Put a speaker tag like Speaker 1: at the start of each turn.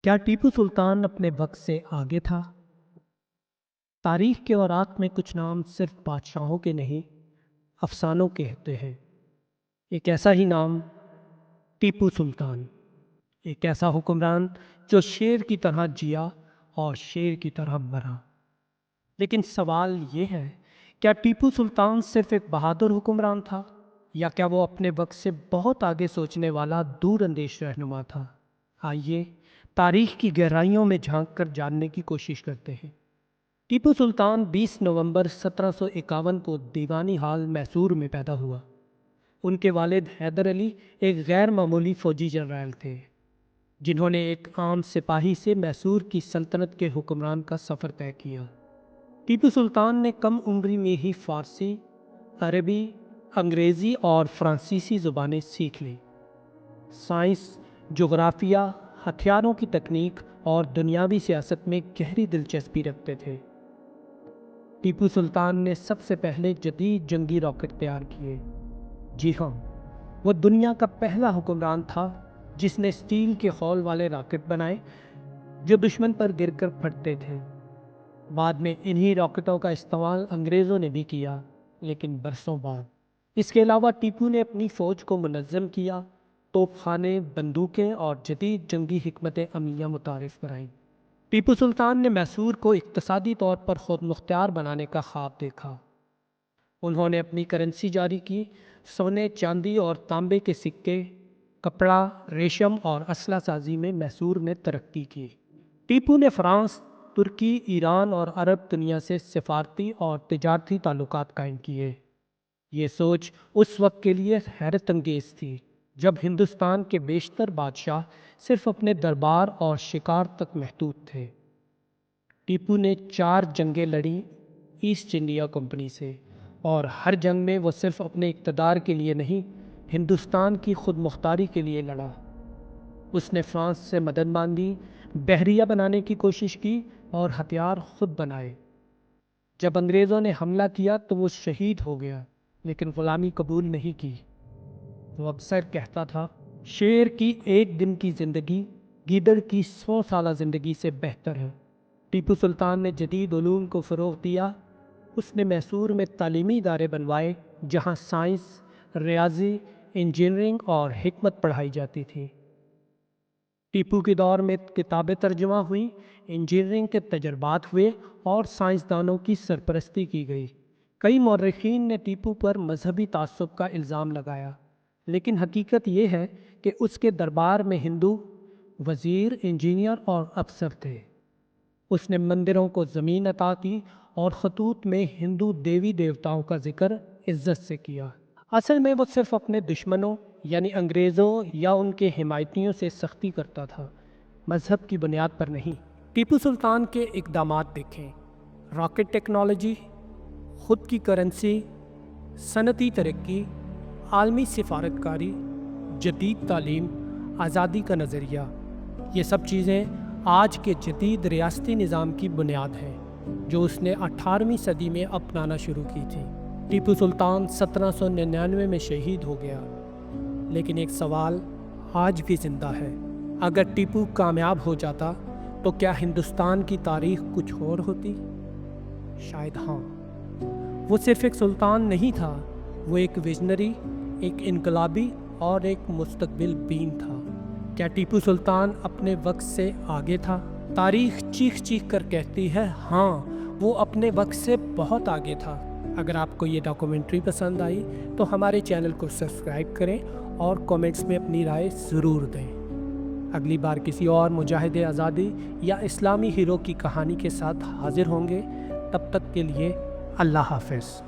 Speaker 1: کیا ٹیپو سلطان اپنے وقت سے آگے تھا؟ تاریخ کے اوراق میں کچھ نام صرف بادشاہوں کے نہیں، افسانوں کے ہوتے ہیں۔ ایک ایسا ہی نام ٹیپو سلطان، ایک ایسا حکمران جو شیر کی طرح جیا اور شیر کی طرح مرا۔ لیکن سوال یہ ہے، کیا ٹیپو سلطان صرف ایک بہادر حکمران تھا، یا کیا وہ اپنے وقت سے بہت آگے سوچنے والا دور اندیش رہنما تھا؟ آئیے تاریخ کی گہرائیوں میں جھانک کر جاننے کی کوشش کرتے ہیں۔ ٹیپو سلطان 20 نومبر 1751 کو دیوانی حال میسور میں پیدا ہوا۔ ان کے والد حیدر علی ایک غیر معمولی فوجی جنرل تھے، جنہوں نے ایک عام سپاہی سے میسور کی سلطنت کے حکمران کا سفر طے کیا۔ ٹیپو سلطان نے کم عمری میں ہی فارسی، عربی، انگریزی اور فرانسیسی زبانیں سیکھ لیں۔ سائنس، جغرافیہ، ہتھیاروں کی تکنیک اور دنیاوی سیاست میں گہری دلچسپی رکھتے تھے۔ ٹیپو سلطان نے سب سے پہلے جدید جنگی راکٹ تیار کیے۔ جی ہاں، وہ دنیا کا پہلا حکمران تھا جس نے اسٹیل کے خول والے راکٹ بنائے جو دشمن پر گر کر پھٹتے تھے۔ بعد میں انہی راکٹوں کا استعمال انگریزوں نے بھی کیا، لیکن برسوں بعد۔ اس کے علاوہ ٹیپو نے اپنی فوج کو منظم کیا، توپ خانے، بندوقیں اور جدید جنگی حکمت عملیاں متعارف کرائیں۔ ٹیپو سلطان نے میسور کو اقتصادی طور پر خود مختار بنانے کا خواب دیکھا۔ انہوں نے اپنی کرنسی جاری کی، سونے، چاندی اور تانبے کے سکے، کپڑا، ریشم اور اسلحہ سازی میں میسور نے ترقی کی۔ ٹیپو نے فرانس، ترکی، ایران اور عرب دنیا سے سفارتی اور تجارتی تعلقات قائم کیے۔ یہ سوچ اس وقت کے لیے حیرت انگیز تھی، جب ہندوستان کے بیشتر بادشاہ صرف اپنے دربار اور شکار تک محدود تھے۔ ٹیپو نے 4 جنگیں لڑیں ایسٹ انڈیا کمپنی سے، اور ہر جنگ میں وہ صرف اپنے اقتدار کے لیے نہیں، ہندوستان کی خود مختاری کے لیے لڑا۔ اس نے فرانس سے مدد مانگی، بحریہ بنانے کی کوشش کی اور ہتھیار خود بنائے۔ جب انگریزوں نے حملہ کیا تو وہ شہید ہو گیا، لیکن غلامی قبول نہیں کی۔ وہ اکثر کہتا تھا، شیر کی 1 دن کی زندگی گیدڑ کی 100 سالہ زندگی سے بہتر ہے۔ ٹیپو سلطان نے جدید علوم کو فروغ دیا۔ اس نے میسور میں تعلیمی ادارے بنوائے جہاں سائنس، ریاضی، انجینئرنگ اور حکمت پڑھائی جاتی تھی۔ ٹیپو کے دور میں کتابیں ترجمہ ہوئیں، انجینئرنگ کے تجربات ہوئے اور سائنسدانوں کی سرپرستی کی گئی۔ کئی مورخین نے ٹیپو پر مذہبی تعصب کا الزام لگایا، لیکن حقیقت یہ ہے کہ اس کے دربار میں ہندو وزیر، انجینئر اور افسر تھے۔ اس نے مندروں کو زمین عطا کی اور خطوط میں ہندو دیوی دیوتاؤں کا ذکر عزت سے کیا۔ اصل میں وہ صرف اپنے دشمنوں یعنی انگریزوں یا ان کے حمایتیوں سے سختی کرتا تھا، مذہب کی بنیاد پر نہیں۔ ٹیپو سلطان کے اقدامات دیکھیں: راکٹ ٹیکنالوجی، خود کی کرنسی، صنعتی ترقی، عالمی سفارتکاری، جدید تعلیم، آزادی کا نظریہ۔ یہ سب چیزیں آج کے جدید ریاستی نظام کی بنیاد ہیں، جو اس نے 18ویں صدی میں اپنانا شروع کی تھی۔ ٹیپو سلطان 1799 میں شہید ہو گیا، لیکن ایک سوال آج بھی زندہ ہے۔ اگر ٹیپو کامیاب ہو جاتا تو کیا ہندوستان کی تاریخ کچھ اور ہوتی؟ شاید ہاں۔ وہ صرف ایک سلطان نہیں تھا، وہ ایک ویژنری، ایک انقلابی اور ایک مستقبل بین تھا۔ کیا ٹیپو سلطان اپنے وقت سے آگے تھا؟ تاریخ چیخ چیخ کر کہتی ہے ہاں، وہ اپنے وقت سے بہت آگے تھا۔ اگر آپ کو یہ ڈاکومنٹری پسند آئی تو ہمارے چینل کو سبسکرائب کریں اور کامنٹس میں اپنی رائے ضرور دیں۔ اگلی بار کسی اور مجاہد آزادی یا اسلامی ہیرو کی کہانی کے ساتھ حاضر ہوں گے۔ تب تک کے لیے اللہ حافظ۔